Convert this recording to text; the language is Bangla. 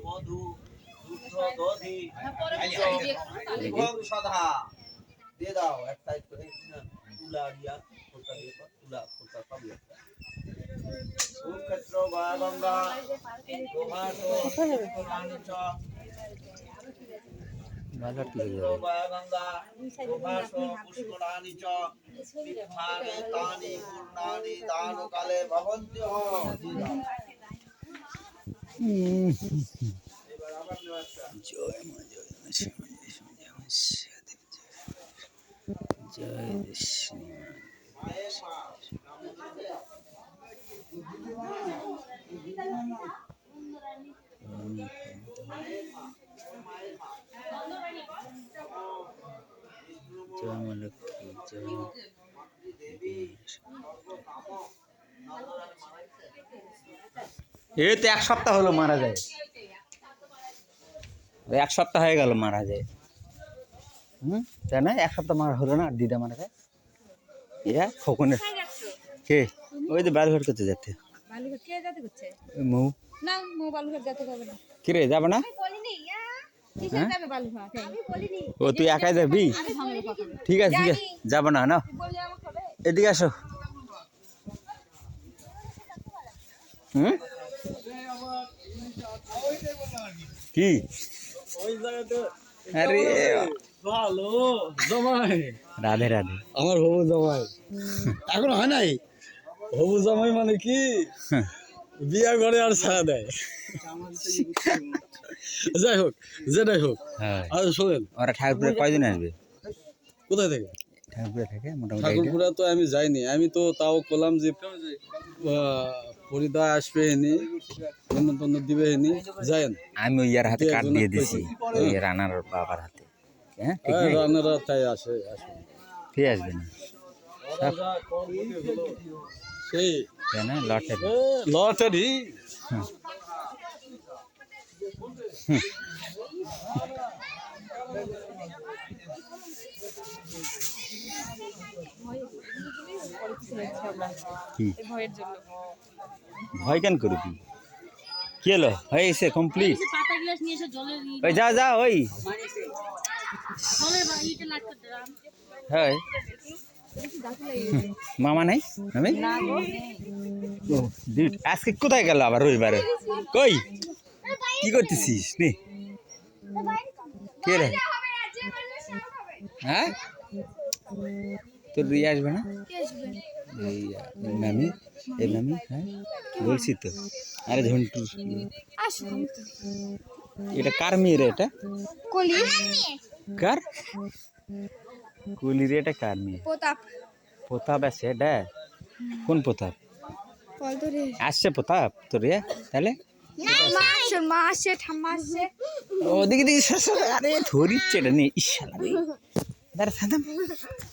মধু দুগ্ধ দধি এবং সদা দিয়ে দাও এক সাইড করে তুলা দিয়া ফোটা দিয়ে তুলা ফোটা সব ক্ষেত্র গঙ্গা গঙ্গা পুষ্করাণি চ তীর্থানি তানি পূর্ণানি দান কালে ভবন্তি এবার আবার জয় মা জয় মা জয় জয় মা লক্ষ্মী জয় এই তো এক সপ্তাহ হলো মারা যায় এক সপ্তাহ হয়ে গেল মারা যায় তাই না এক সপ্তাহ মারা হলো না দিদা মারা যায় ইয়া খোকনের কে ওই তো বালুঘাট করতে যাচ্ছে মৌ কি রে যাবে না ও তুই একাই যাবি ঠিক আছে ঠিক আছে যাবো না না এদিকে আসো কি আরে ভালো জামাই রাধে রাধে আমার হবু জামাই এখন হয় নাই হবু জামাই মানে কি বিয়া ঘরে আর ছাড়া দেয় যাই হোক যেটাই হোক আর শোনেন ওরা ঠাকুরপুরে কয়দিন আসবে কোথায় থেকে ঠাকুরপুরে থেকে মোটামুটি ঠাকুরপুরে তো আমি যাইনি আমি তো তাও বললাম যে পরিদা আসবে এনে নিমন্ত্রণ দিবে এনে যায়েন আমি ওই ইয়ার হাতে কার্ড দিয়ে দিছি ওই রানার বাবার হাতে হ্যাঁ রানারা তাই আসে কে আসবে না সেই কেন লটারি লটারি ভয় কেন করবি কি হলো হয়েছে কমপ্লিট ওই যা যা ওই হ্যাঁ মামা নাই আমি আজকে কোথায় গেল আবার রবিবারে কই কি করতেছিস নে কে রে হ্যাঁ তোর রিয়া আসবে না এই মামি এই মামি হ্যাঁ বলছি তো আরে ঝন্টু এটা কার মেয়ে রে এটা কার কুলি রে এটা কার মেয়ে প্রতাপ আছে এটা কোন প্রতাপ আসছে প্রতাপ তোর রে তাহলে ওদিকে দিকে আরে ধরিচ্ছে এটা নিয়ে ইশালা